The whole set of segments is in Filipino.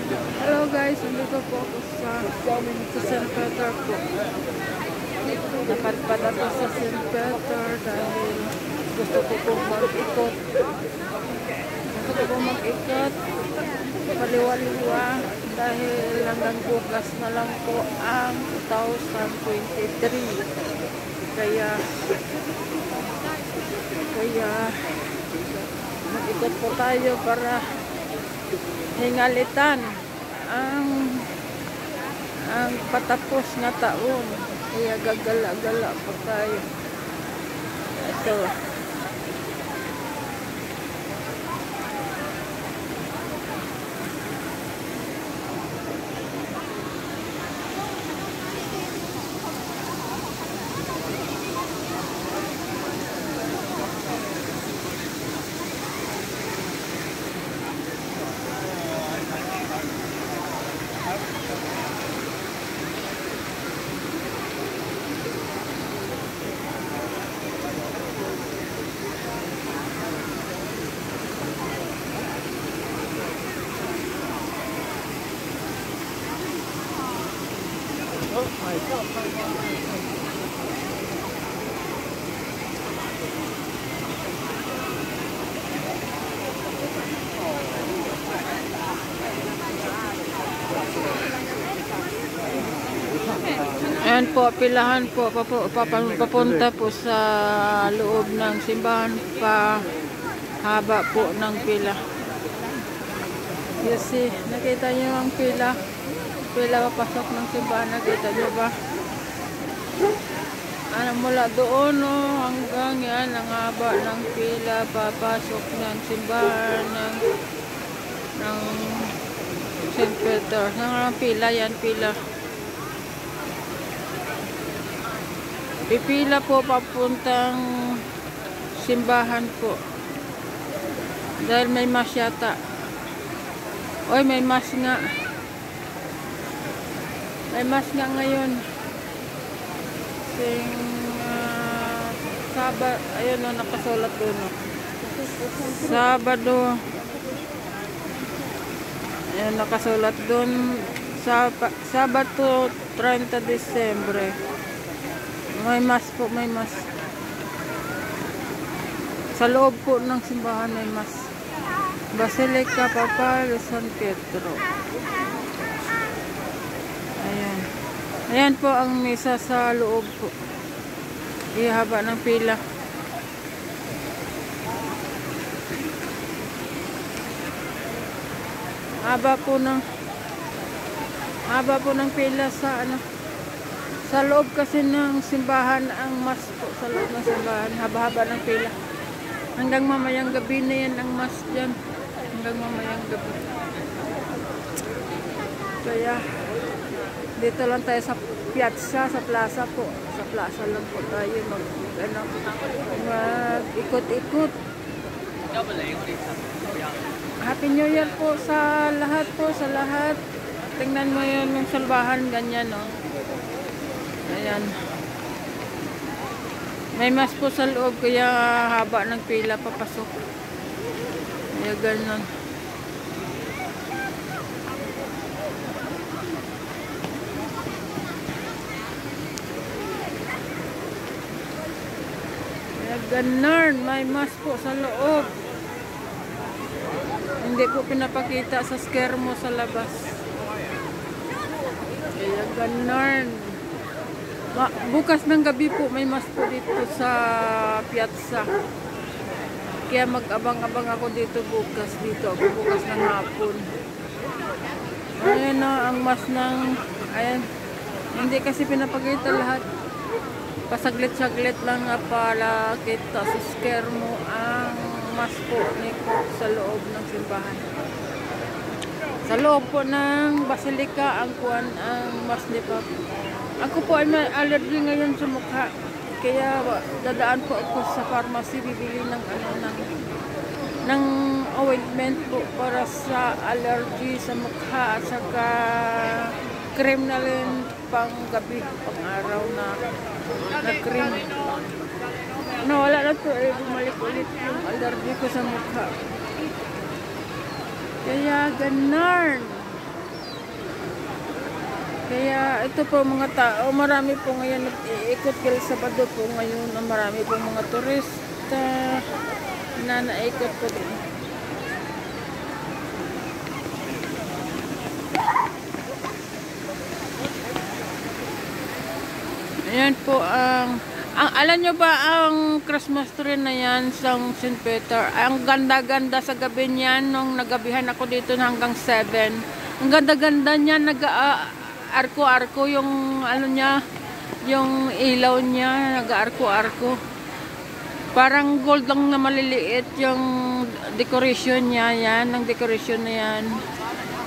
Hello guys, nandito po ako sa St. Peter po. Napadpad ako sa St. Peter dahil gusto ko pong mag-ikot. Paliwaliwa dahil hanggang bukas na lang po ang 2023. Kaya mag-ikot po tayo para hingalitan ang patapos na taon. Kaya gagala-gala po tayo. Ito. Ayan po, pilahan po, papunta po sa loob ng simbahan, pa haba po ng pila. You see, nakita nyo ang pila papasok ng simbahan, nakita nyo ba? Ano, mula doon hanggang yan, ang haba ng pila papasok ng simbahan ng St. Peter. Ang pila yan, pila. Pipila po papuntang simbahan po. Dahil may mas yata. Oy, may mas nga. May mas nga ngayon. Sabado, ayun o, nakasulat doon o. Sabado. Ayun, nakasulat doon. Sabado 30 Disyembre. May mas po, may mas. Sa loob po ng simbahan may mas. Basilica Papal San Pedro. Ayan. Ayan po ang misa sa loob po. Ihaba ng pila. Haba po ng pila sa ano. Sa loob kasi ng simbahan, ang mas po sa loob ng simbahan, haba-haba ng pila. Hanggang mamayang gabi na yan ang mas dyan. Hanggang mamayang gabi. Kaya, dito lang tayo sa piazza, sa plaza po. Sa plaza lang po tayo mag-ikot-ikot. Happy New Year po sa lahat po, sa lahat. Tingnan mo yun yung salbahan, ganyan no. Ayan. May mas po sa loob kaya haba ng pila papasok. Kaya ganun. Kaya ganun. May mas po sa loob. Hindi po pinapakita sa scare mo sa labas. Kaya ganun. Bukas ng gabi po may mas po dito sa piazza. Kaya mag-abang-abang ako dito bukas. Dito ako bukas ng hapon. Ayan na ang mas ng... Ayan. Hindi kasi pinapakita lahat. Pasaglit-saglit lang nga pala kita sa scare mo ang mas po nito sa loob ng simbahan. Sa loob po ng Basilica ang mas ni Papa. Ako po ay may allergy ngayon sa mukha. Kaya dadaan po ako sa pharmacy bibili ng ointment po para sa allergy sa mukha at saka cream na rin pang gabi, pang araw na cream. Wala na to eh, bumalik ulit yung allergy ko sa mukha. Kaya ganun. Kaya ito po mga tao, marami po ngayon nag-iikot kaya Sabado po ngayon, marami po mga turista na naikot po din. Ayan po ang alam nyo ba ang Christmas tree na yan sa St. Peter? Ang ganda-ganda sa gabi niyan nung nagabihan ako dito hanggang 7. Ang ganda-ganda niya, nag-arko-arko yung ano niya, yung ilaw niya, nag-arko-arko. Parang gold lang na maliliit yung decoration niya, yan, ang decoration na yan.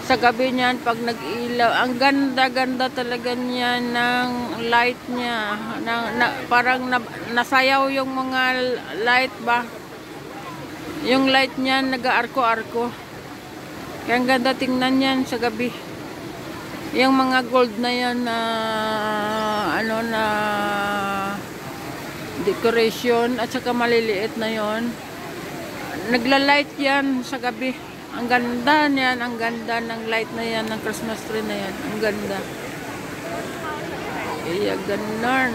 Sa gabi niyan, pag nag-ilaw, ang ganda-ganda talaga niya ng light niya. Parang nasayaw yung mga light ba? Yung light niya, nag-arko-arko. Kaya ang ganda tingnan yan sa gabi. Yung mga gold na yan na ano na decoration at saka maliliit na yon. Nagla-light yan sa gabi. Ang ganda niyan, ang ganda ng light na yan, ng Christmas tree na yan. Ang ganda. Kaya ganon.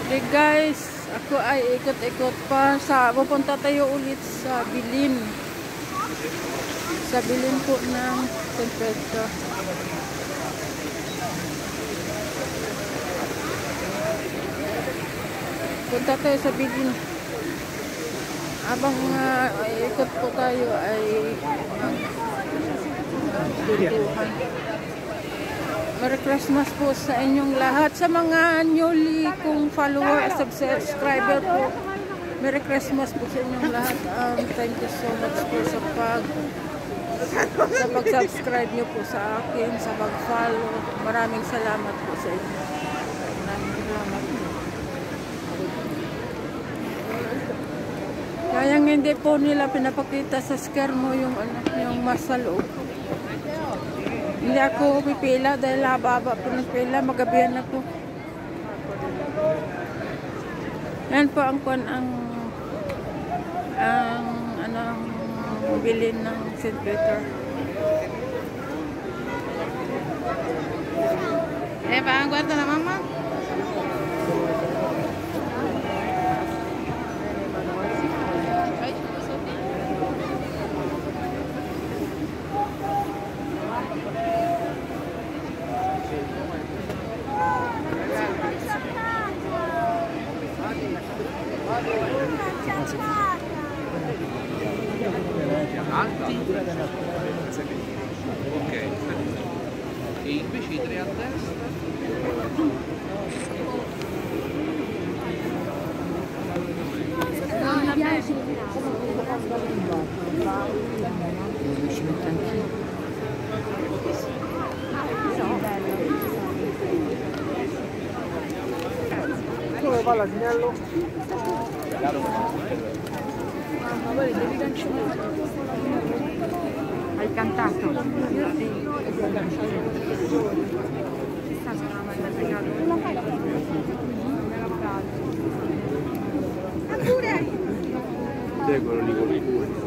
Okay guys, ako ay ikot-ikot pa. Pupunta tayo ulit sa Bilin. Sa Bilin po ng St. Pedro. Punta tayo sa Bilin. Habang ikot po tayo ay magduduhan. Merry Christmas po sa inyong lahat. Sa mga newly kong follower, subscriber po, Merry Christmas po sa inyong lahat. Thank you so much po sa pag-subscribe nyo po sa akin, sa pag-follow. Maraming salamat po sa inyo. Maraming salamat po. Kaya hindi po nila pinapakita sa scare mo yung mas sa loob. Hindi ako pipila dahil lababa po ng pila, magabihan ako. Yan po ang bilin ng St. Peter. Ang kwarto na mama? Alti ok, e invece i 3 a destra Non mi piace. Dove va l'asinello? Devi cancellare. Hai cantato? Sì. Chissà se non l'ha mai fregato. Non fai la foto? Pure! Quello lì con i due, no?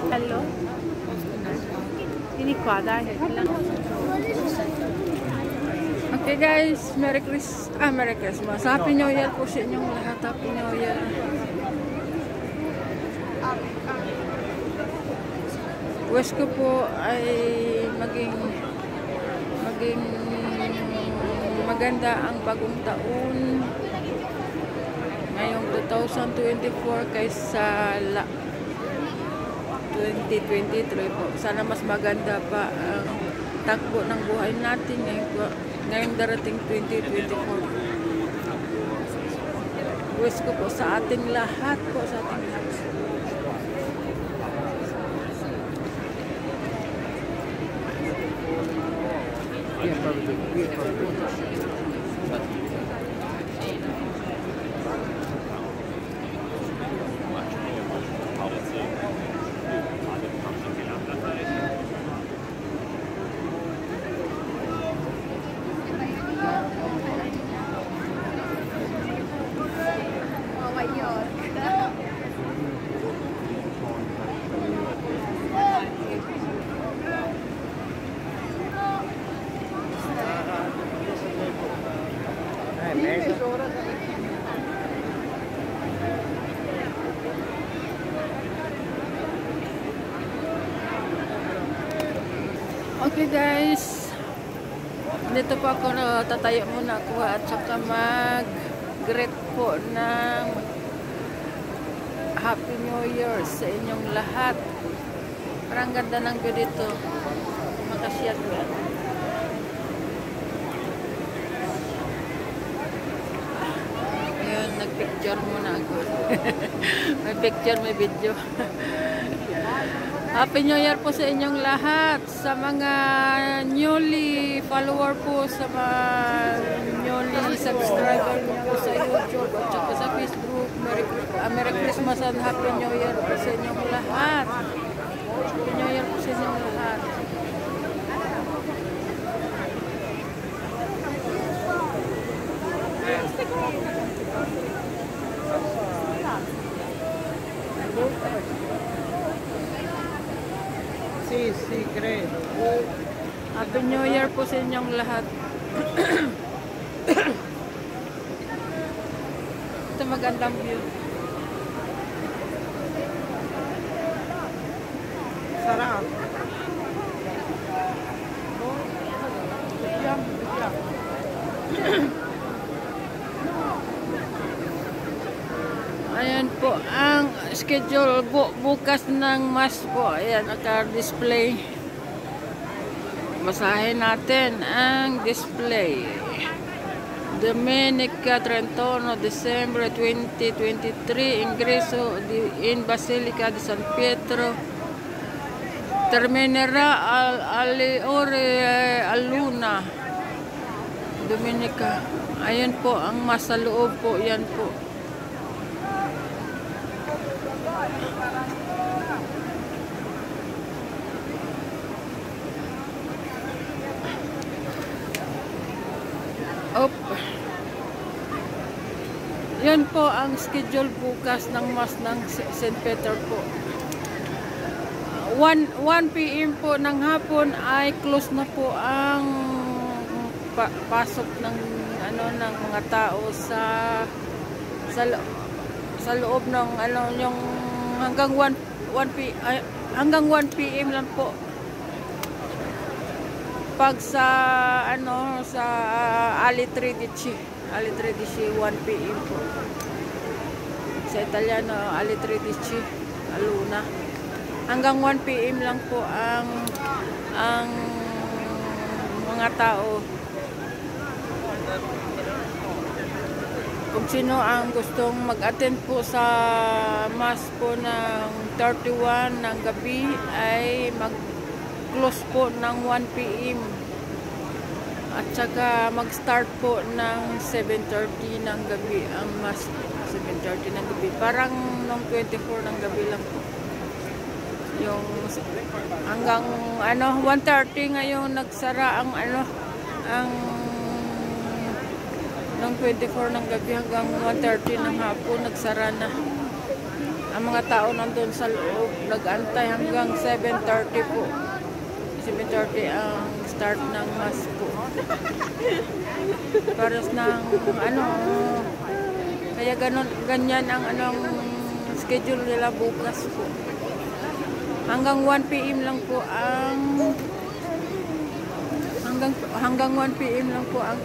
Bello? Vieni qua, dai. Okay guys, Merry Christmas. Happy New Year po sa inyong lahat. Happy New Year. Wish ko po ay maging maganda ang bagong taon ngayong 2024 kaysa 2023 po. Sana mas maganda pa ang takbo ng buhay natin ngayong darating 2024. Wish ko po sa ating lahat po, sa ating lahat. York. Okay guys, dito po ako tatayo muna ako at saka mag-greet po ng Happy New Year sa inyong lahat. Parang ganda ng view dito. Makasiyat ko yan. Ayun, nag-picture muna ako. May picture, may video. Happy New Year po sa inyong lahat. Sa mga newly follower po, sa mga newly subscriber po sa YouTube at saka sa Facebook. Merry Christmas and Happy New Year po sa inyong lahat. Happy New Year po sa inyong lahat. Sì, credo. Happy New Year po sa inyong lahat. Ito magandang view. Sarà. Ayan po ang schedule po bukas ng mass po. Ayan, naka-display. Basahin natin ang display. Domenica 31 December 2023, ingreso in Basilica de San Pietro. Terminerà alle ore all'una. Domenica. Ayan po ang mass sa loob po. Yan po. Yan po ang schedule bukas ng Mass ng St. Peter po. 1 p.m. po ng hapon ay close na po ang pasok ng ng mga tao sa loob ng yung hanggang 1 p.m. lang po. Pag sa sa Ali Tredici 1 p.m. po. Sa Italiano Ali Tredici Luna. Hanggang 1 p.m. lang po ang mga tao. Kung sino ang gustong mag-attend po sa mass po ng 31 ng gabi ay mag-close po ng 1 p.m. At saka mag-start po ng 7:30 ng gabi ang mass. 7:30 ng gabi. Parang nung 24 ng gabi lang po. Yung hanggang 1:30 ngayon nagsara ang ang nung 24 ng gabi hanggang 1:30 ng hapon nagsara na. Ang mga tao nandun sa loob nag-antay hanggang 7:30 po. 7:30 ang start ng mass po. Paras ng kaya ganyan ang schedule nila bukas po. Hanggang 1 p.m. lang po ang hanggang 1 p.m. lang po ang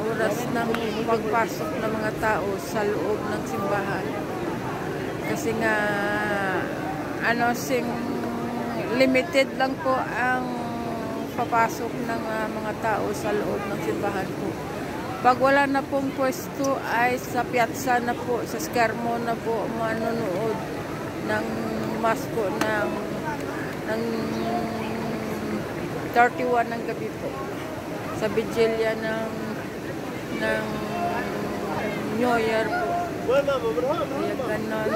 oras ng pagpasok ng mga tao sa loob ng simbahan. Kasi nga limited lang po ang papasok ng mga tao sa loob ng simbahan po. Pag wala na pong pwesto ay sa piazza na po, sa skermo na po manonood ng mass po ng 31 ng gabi po. Sa Vigilia ng New Year po. Kaya ganon.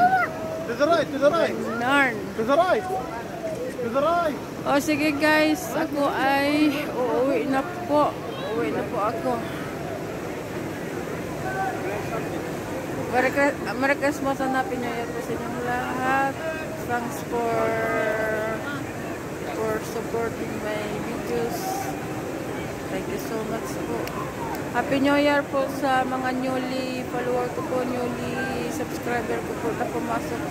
To the right. Ganon. To the right. O sige guys, ako ay uuwi na po. Uuwi na po ako. Merry Christmas and Happy New Year po sa inyong lahat. Thanks for supporting my videos. Thank you so much po. Happy New Year po sa mga newly follower ko po, newly subscriber ko po na pumasok.